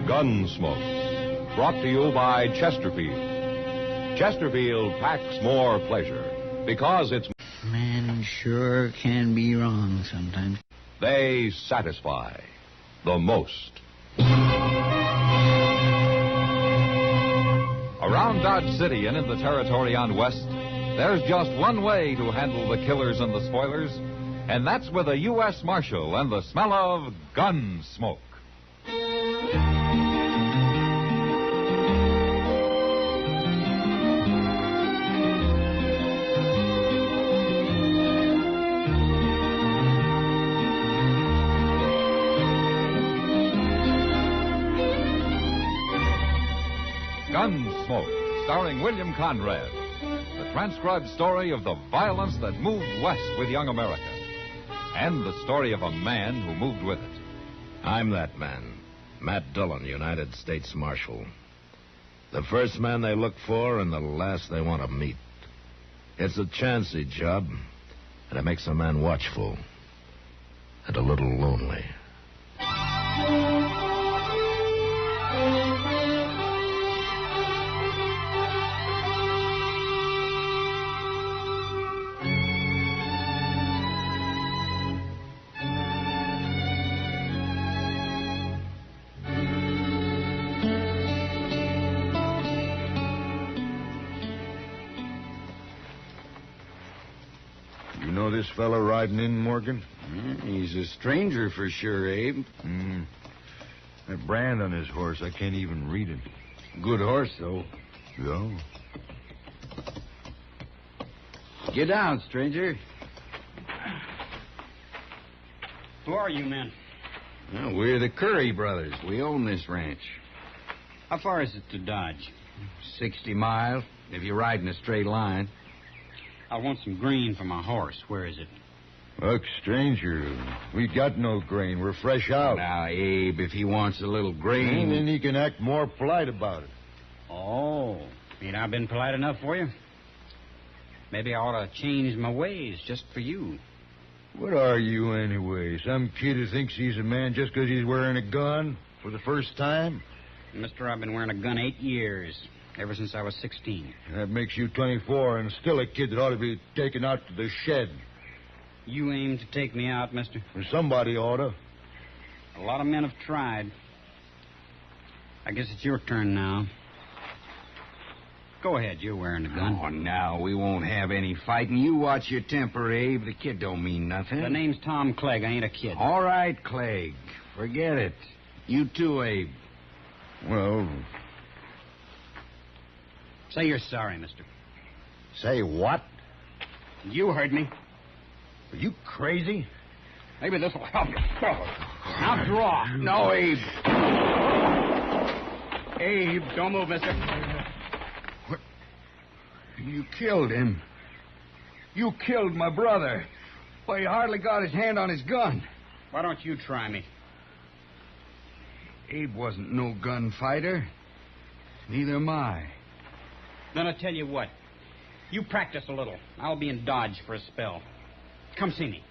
Gunsmoke, brought to you by Chesterfield. Chesterfield packs more pleasure because it's... Man sure can be wrong sometimes. They satisfy the most. Around Dodge City and in the territory on West, there's just one way to handle the killers and the spoilers, and that's with a U.S. Marshal and the smell of gun smoke. Gunsmoke, starring William Conrad. The transcribed story of the violence that moved west with young America. And the story of a man who moved with it. I'm that man, Matt Dillon, United States Marshal. The first man they look for and the last they want to meet. It's a chancy job, and it makes a man watchful and a little lonely. This fella riding in, Morgan? He's a stranger for sure, Abe. That brand on his horse, I can't even read it. Good horse, though. Yeah. Get down, stranger. Who are you men? Well, we're the Curry brothers. We own this ranch. How far is it to Dodge? 60 miles, if you ride in a straight line. I want some grain for my horse. Where is it? Look, stranger, we got no grain. We're fresh out. Now, Abe, if he wants a little grain... then he can act more polite about it. Oh, ain't I been polite enough for you? Maybe I ought to change my ways just for you. What are you, anyway? Some kid who thinks he's a man just because he's wearing a gun for the first time? Mister, I've been wearing a gun 8 years. Ever since I was 16. That makes you 24 and still a kid that ought to be taken out to the shed. You aim to take me out, mister? Or somebody ought to. A lot of men have tried. I guess it's your turn now. Go ahead, you're wearing the gun. Oh, now, we won't have any fighting. You watch your temper, Abe. The kid don't mean nothing. The name's Tom Clegg. I ain't a kid. All right, Clegg. Forget it. You too, Abe. Well... Say you're sorry, mister. Say what? You heard me. Are you crazy? Maybe this will help you. Now draw. No, Abe. Abe, don't move, mister. What? You killed him. You killed my brother. Why, he hardly got his hand on his gun. Why don't you try me? Abe wasn't no gunfighter. Neither am I. Then I'll tell you what. You practice a little. I'll be in Dodge for a spell. Come see me.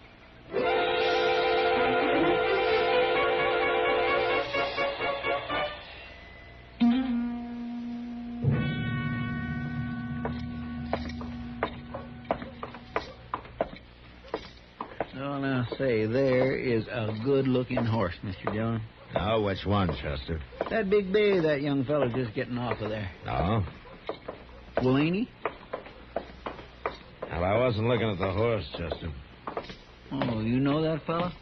So now, say, there is a good-looking horse, Mr. Dillon. Oh, which one, Chester? That big bay that young fellow's just getting off of there. Oh? Well, ain't he? Well, I wasn't looking at the horse, Chester. Oh, you know that fella?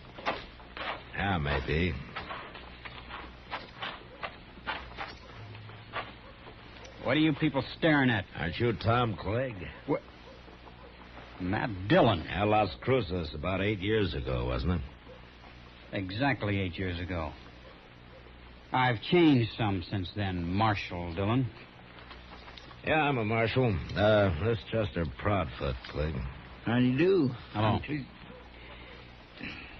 Yeah, maybe. What are you people staring at? Aren't you Tom Clegg? What? Matt Dillon. Yeah, Las Cruces about 8 years ago, wasn't it? Exactly 8 years ago. I've changed some since then, Marshal Dillon. Yeah, I'm a marshal. This Chester Proudfoot, Clegg. How do you do? Hello.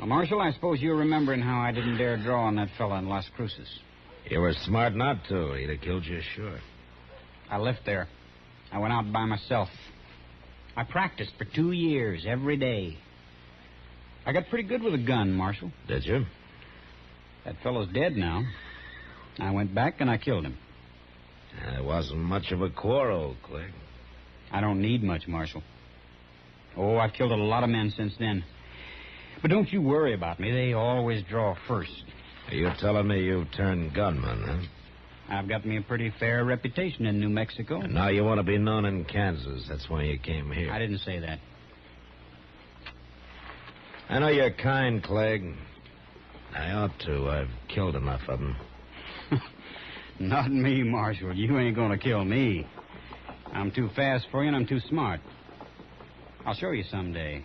Well, Marshal, I suppose you're remembering how I didn't dare draw on that fella in Las Cruces. You were smart not to. He'd have killed you, sure. I left there. I went out by myself. I practiced for 2 years, every day. I got pretty good with a gun, Marshal. Did you? That fellow's dead now. I went back and I killed him. It wasn't much of a quarrel, Clegg. I don't need much, Marshal. Oh, I've killed a lot of men since then. But don't you worry about me. They always draw first. Are you telling me you've turned gunman, huh? I've got me a pretty fair reputation in New Mexico. And now you want to be known in Kansas. That's why you came here. I didn't say that. I know you're kind, Clegg. I ought to. I've killed enough of them. Not me, Marshal. You ain't going to kill me. I'm too fast for you and I'm too smart. I'll show you someday.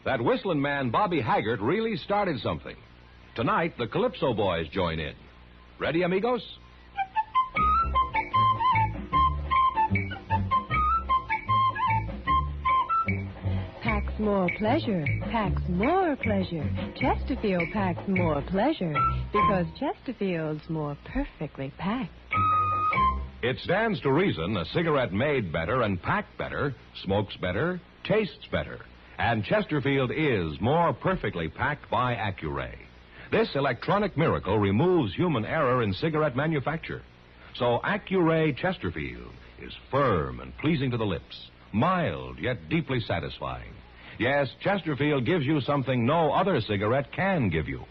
That whistling man, Bobby Haggart, really started something. Tonight, the Calypso Boys join in. Ready, amigos? Packs more pleasure, packs more pleasure. Chesterfield packs more pleasure because Chesterfield's more perfectly packed. It stands to reason a cigarette made better and packed better smokes better, tastes better. And Chesterfield is more perfectly packed by Accuray. This electronic miracle removes human error in cigarette manufacture. So Accuray Chesterfield is firm and pleasing to the lips, mild yet deeply satisfying. Yes, Chesterfield gives you something no other cigarette can give you.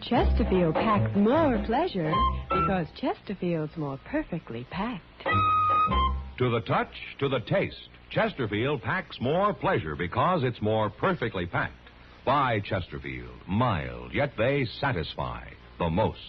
Chesterfield packs more pleasure because Chesterfield's more perfectly packed. To the touch, to the taste, Chesterfield packs more pleasure because it's more perfectly packed. By Chesterfield, mild, yet they satisfy the most.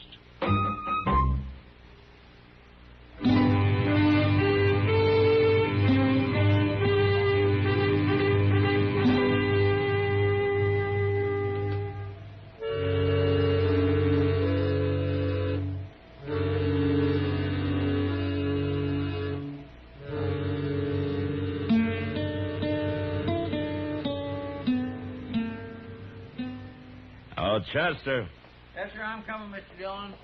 Oh, Chester. Yes, sir, I'm coming, Mr. Dillon.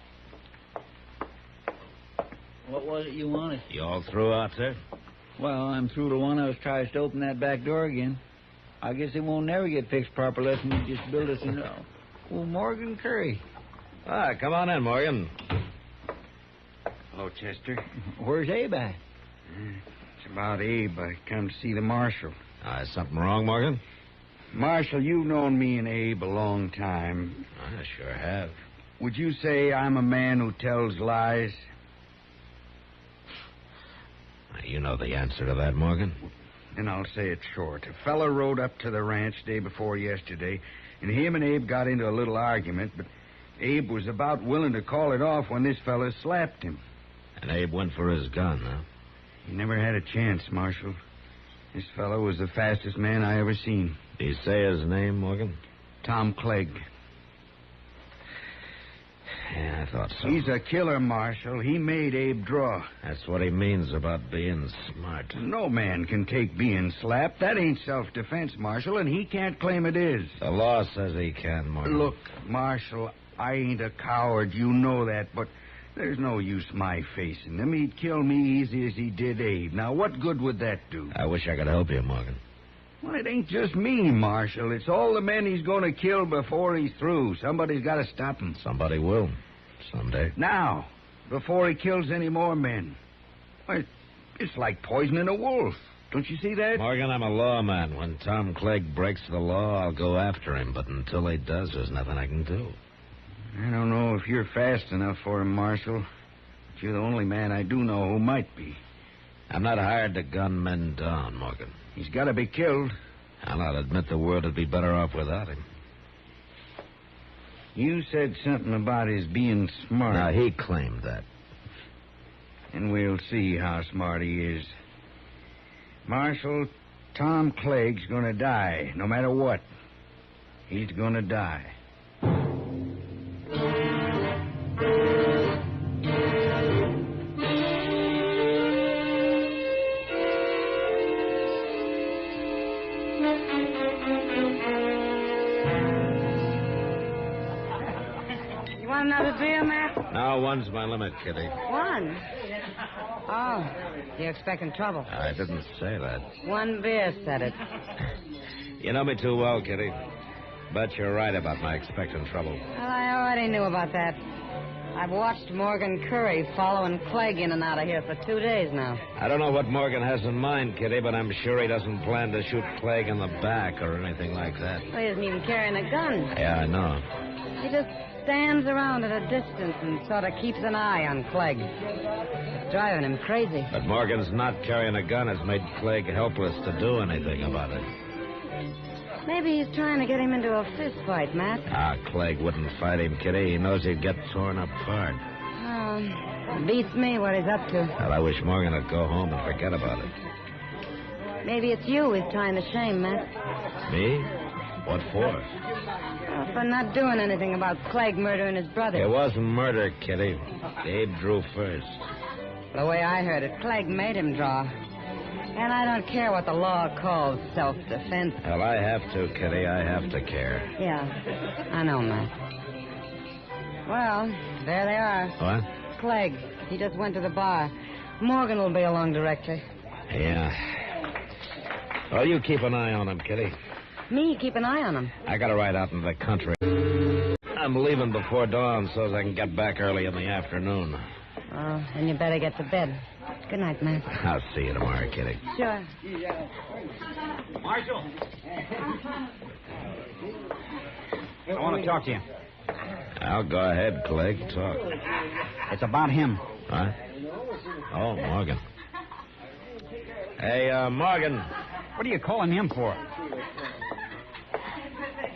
What was it you wanted? You all through out there? Well, I'm through to one. I was trying to open that back door again. I guess it won't never get fixed proper unless you just build us in. Oh, Morgan Curry. Ah, come on in, Morgan. Hello, Chester. Where's Abe at? It's about Abe. I come to see the marshal. Is something wrong, Morgan? Marshal, you've known me and Abe a long time. I sure have. Would you say I'm a man who tells lies? You know the answer to that, Morgan. Then I'll say it short. A fella rode up to the ranch day before yesterday, and him and Abe got into a little argument, but Abe was about willing to call it off when this fella slapped him. And Abe went for his gun, huh? He never had a chance, Marshal. This fellow was the fastest man I ever seen. Did he say his name, Morgan? Tom Clegg. Yeah, I thought so. He's a killer, Marshal. He made Abe draw. That's what he means about being smart. No man can take being slapped. That ain't self-defense, Marshal, and he can't claim it is. The law says he can, Morgan. Look, Marshal, I ain't a coward. You know that, but there's no use my facing him. He'd kill me easy as he did Abe. Now, what good would that do? I wish I could help you, Morgan. Well, it ain't just me, Marshal. It's all the men he's going to kill before he's through. Somebody's got to stop him. Somebody will. Someday. Now, before he kills any more men. Why, it's like poisoning a wolf. Don't you see that? Morgan, I'm a lawman. When Tom Clegg breaks the law, I'll go after him. But until he does, there's nothing I can do. I don't know if you're fast enough for him, Marshal. But you're the only man I do know who might be. I'm not hired to gun men down, Morgan. He's got to be killed. I'll admit the world would be better off without him. You said something about his being smart. Now, he claimed that. And we'll see how smart he is. Marshal, Tom Clegg's going to die, no matter what. He's going to die. Want another beer, Matt? No, one's my limit, Kitty. One? Oh, you're expecting trouble. I didn't say that. One beer said it. You know me too well, Kitty. Bet you're right about my expecting trouble. Well, I already knew about that. I've watched Morgan Curry following Clegg in and out of here for 2 days now. I don't know what Morgan has in mind, Kitty, but I'm sure he doesn't plan to shoot Clegg in the back or anything like that. Well, he isn't even carrying a gun. Yeah, I know. He just stands around at a distance and sort of keeps an eye on Clegg. It's driving him crazy. But Morgan's not carrying a gun has made Clegg helpless to do anything about it. Maybe he's trying to get him into a fist fight, Matt. Clegg wouldn't fight him, Kitty. He knows he'd get torn apart. Beats me what he's up to. Well, I wish Morgan would go home and forget about it. Maybe it's you he's trying to shame, Matt. Me? What for? For not doing anything about Clegg murdering his brother. It wasn't murder, Kitty. Abe drew first. The way I heard it, Clegg made him draw. And I don't care what the law calls self-defense. Well, I have to, Kitty. I have to care. Yeah, I know, Matt. Well, there they are. What? Clegg. He just went to the bar. Morgan will be along directly. Yeah. Well, you keep an eye on him, Kitty. Me keep an eye on him? I got to ride out into the country. I'm leaving before dawn so I can get back early in the afternoon. Oh, then you better get to bed. Good night, Matt. I'll see you tomorrow, Kitty. Sure. Marshal. I want to talk to you. I'll go ahead, Clegg. Talk. It's about him. What? Oh, Morgan. Hey, Morgan. What are you calling him for?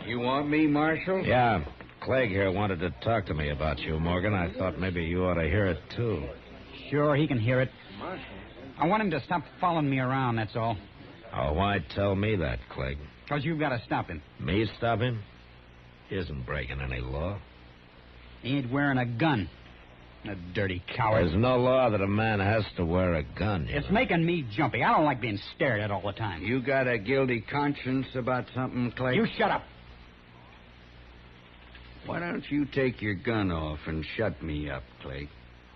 You want me, Marshal? Yeah. Clegg here wanted to talk to me about you, Morgan. I thought maybe you ought to hear it, too. Sure, he can hear it. I want him to stop following me around, that's all. Oh, why tell me that, Clegg? Because you've got to stop him. Me stop him? He isn't breaking any law. He ain't wearing a gun. A dirty coward. There's no law that a man has to wear a gun. It's making me jumpy. I don't like being stared at all the time. You got a guilty conscience about something, Clegg? You shut up. Why don't you take your gun off and shut me up, Clegg?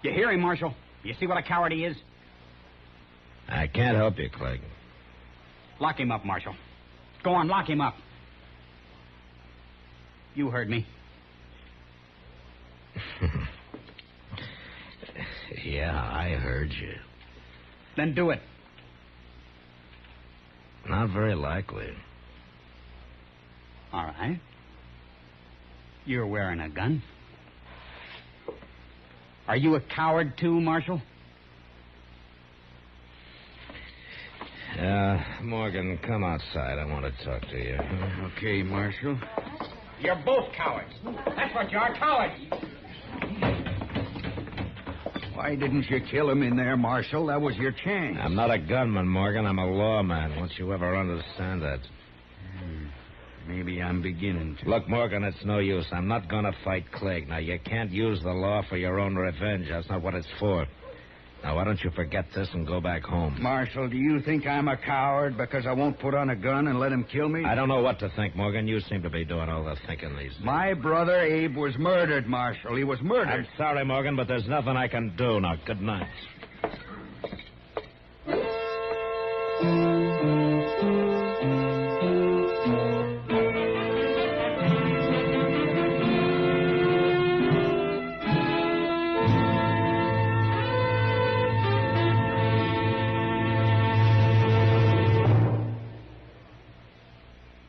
You hear him, Marshal? You see what a coward he is? I can't help you, Clegg. Lock him up, Marshal. Go on, lock him up. You heard me. Yeah, I heard you. Then do it. Not very likely. All right. You're wearing a gun. Are you a coward, too, Marshal? Morgan, come outside. I want to talk to you. Okay, Marshal. You're both cowards. That's what you are, cowards. Why didn't you kill him in there, Marshal? That was your chance. I'm not a gunman, Morgan. I'm a lawman. Won't you ever understand that? Maybe I'm beginning to. Look, Morgan, it's no use. I'm not going to fight Clegg. Now, you can't use the law for your own revenge. That's not what it's for. Now, why don't you forget this and go back home? Marshal, do you think I'm a coward because I won't put on a gun and let him kill me? I don't know what to think, Morgan. You seem to be doing all the thinking these days. My brother Abe was murdered, Marshal. He was murdered. I'm sorry, Morgan, but there's nothing I can do. Now, good night.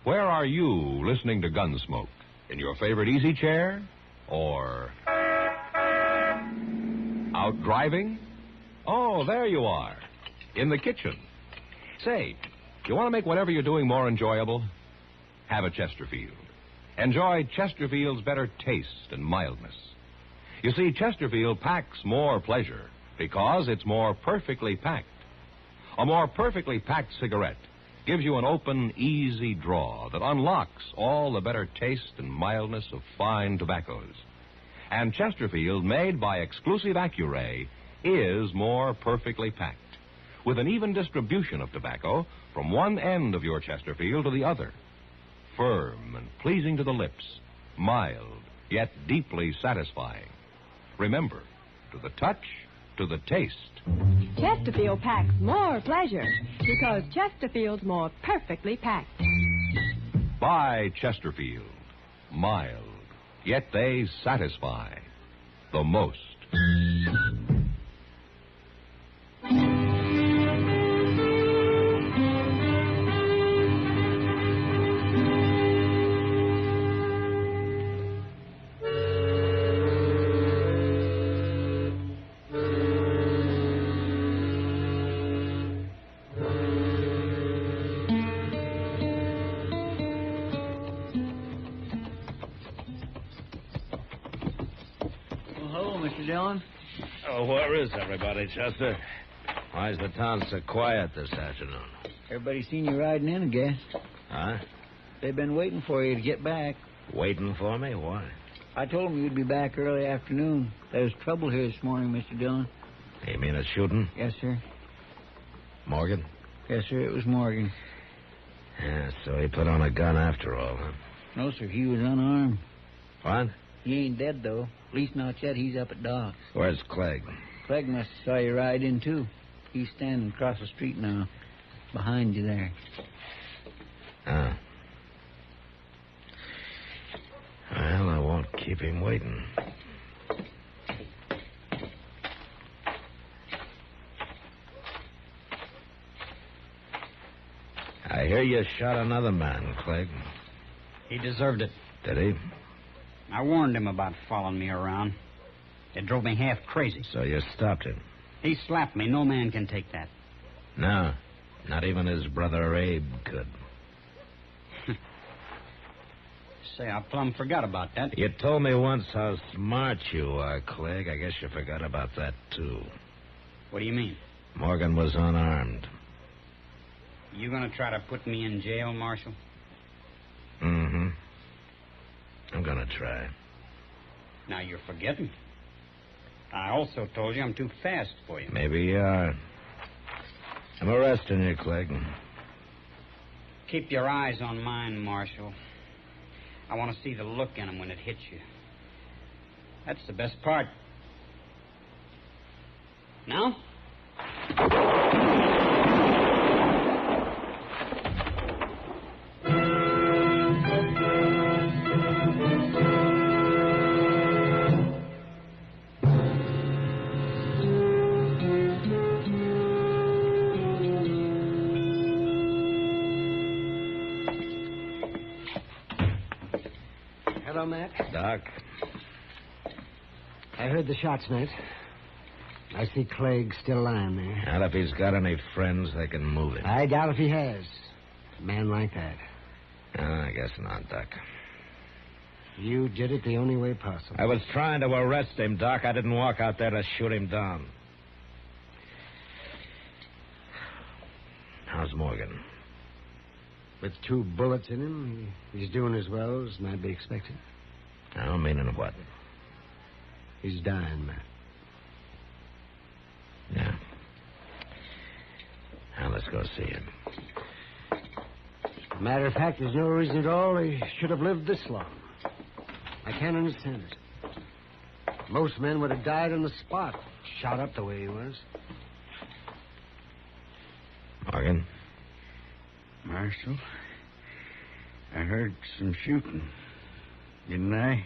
Where are you listening to Gunsmoke? In your favorite easy chair? Or out driving? Oh, there you are. In the kitchen. Say, you want to make whatever you're doing more enjoyable? Have a Chesterfield. Enjoy Chesterfield's better taste and mildness. You see, Chesterfield packs more pleasure because it's more perfectly packed. A more perfectly packed cigarette gives you an open, easy draw that unlocks all the better taste and mildness of fine tobaccos. And Chesterfield, made by exclusive Accuray, is more perfectly packed, with an even distribution of tobacco from one end of your Chesterfield to the other. Firm and pleasing to the lips, mild yet deeply satisfying. Remember, to the touch, to the taste. Chesterfield packs more pleasure because Chesterfield's more perfectly packed. By Chesterfield. Mild, yet they satisfy the most. Dillon? Oh, where is everybody, Chester? Why is the town so quiet this afternoon? Everybody seen you riding in, I guess. Huh? They've been waiting for you to get back. Waiting for me? Why? I told them you'd be back early afternoon. There was trouble here this morning, Mr. Dillon. You mean a shooting? Yes, sir. Morgan? Yes, sir, it was Morgan. Yeah, so he put on a gun after all, huh? No, sir, he was unarmed. What? He ain't dead, though. At least not yet. He's up at Doc's. Where's Clegg? Clegg must have saw you ride in, too. He's standing across the street now. Behind you there. Ah. Well, I won't keep him waiting. I hear you shot another man, Clegg. He deserved it. Did he? I warned him about following me around. It drove me half crazy. So you stopped him? He slapped me. No man can take that. No. Not even his brother Abe could. Say, I plumb forgot about that. You told me once how smart you are, Clegg. I guess you forgot about that, too. What do you mean? Morgan was unarmed. You gonna try to put me in jail, Marshal? Mm-hmm. I'm gonna try. Now you're forgetting. I also told you I'm too fast for you. Maybe you are. I'm arresting you, Clegg. Keep your eyes on mine, Marshal. I want to see the look in them when it hits you. That's the best part. Now? Hello, Matt. Doc. I heard the shots, Matt. I see Clegg still lying there. And if he's got any friends, they can move him. I doubt if he has. A man like that. I guess not, Doc. You did it the only way possible. I was trying to arrest him, Doc. I didn't walk out there to shoot him down. How's Morgan? With 2 bullets in him, he's doing as well as might be expected. I don't mean in what? He's dying, Matt. Yeah. Now, let's go see him. Matter of fact, there's no reason at all he should have lived this long. I can't understand it. Most men would have died on the spot, shot up the way he was. Morgan? Marshal, I heard some shooting. Didn't I?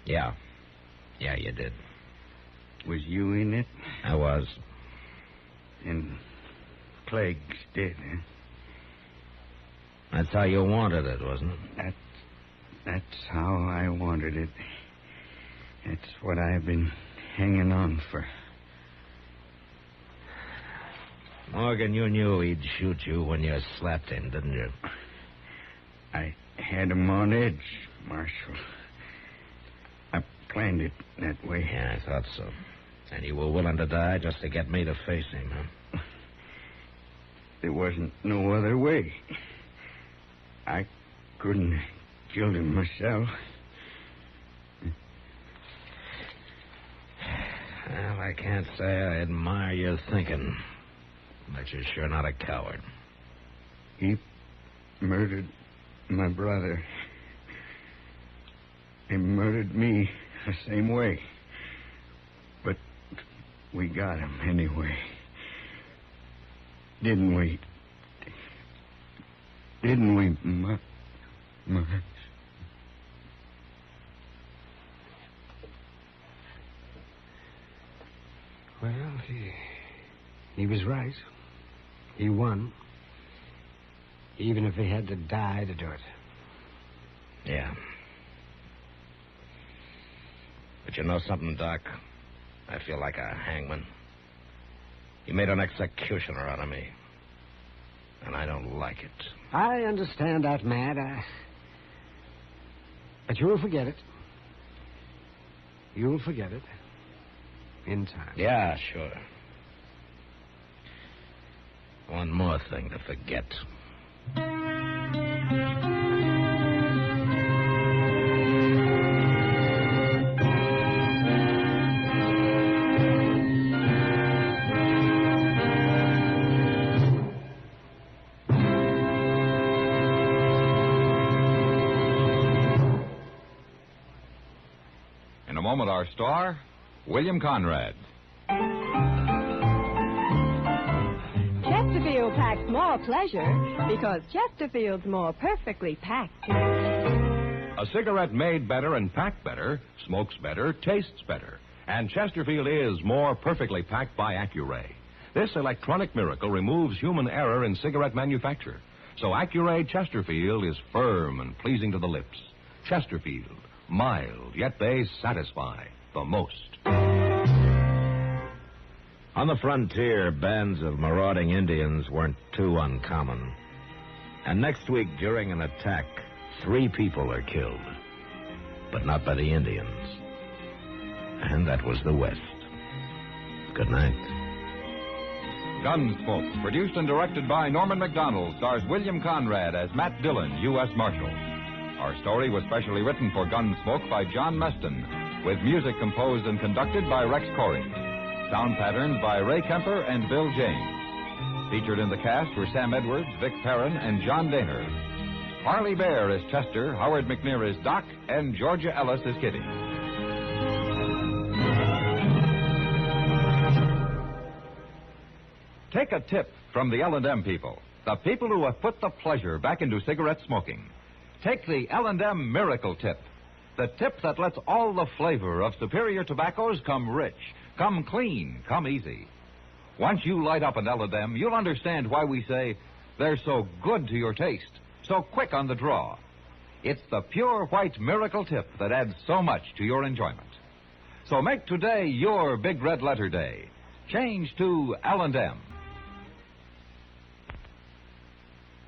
Yeah. Yeah, you did. Was you in it? I was. And Clegg's dead, huh? That's how you wanted it, wasn't it? That's how I wanted it. That's what I've been hanging on for. Morgan, you knew he'd shoot you when you slapped him, didn't you? I had him on edge, Marshal. I planned it that way. Yeah, I thought so. And you were willing to die just to get me to face him, huh? There wasn't no other way. I couldn't have killed him myself. Well, I can't say I admire your thinking. But you're sure not a coward. He murdered my brother. They murdered me the same way. But we got him anyway. Didn't we? Didn't we, Marsh? Well, he was right. He won. Even if he had to die to do it. Yeah. But you know something, Doc? I feel like a hangman. He made an executioner out of me. And I don't like it. I understand that, Matt. But you'll forget it. You'll forget it. In time. Yeah, sure. One more thing to forget. In a moment, our star, William Conrad. Chesterfield packs more pleasure because Chesterfield's more perfectly packed. A cigarette made better and packed better, smokes better, tastes better. And Chesterfield is more perfectly packed by Accuray. This electronic miracle removes human error in cigarette manufacture. So Accuray Chesterfield is firm and pleasing to the lips. Chesterfield, mild, yet they satisfy the most. On the frontier, bands of marauding Indians weren't too uncommon. And next week, during an attack, 3 people are killed. But not by the Indians. And that was the West. Good night. Gunsmoke, produced and directed by Norman MacDonnell, stars William Conrad as Matt Dillon, U.S. Marshal. Our story was specially written for Gunsmoke by John Meston, with music composed and conducted by Rex Corey. Sound patterns by Ray Kemper and Bill James. Featured in the cast were Sam Edwards, Vic Perrin, and John Daner. Parley Baer is Chester, Howard McNear is Doc, and Georgia Ellis is Kitty. Take a tip from the L&M people, the people who have put the pleasure back into cigarette smoking. Take the L&M Miracle Tip, the tip that lets all the flavor of superior tobaccos come rich, come clean, come easy. Once you light up an L&M, you'll understand why we say they're so good to your taste, so quick on the draw. It's the pure white miracle tip that adds so much to your enjoyment. So make today your big red letter day. Change to L&M.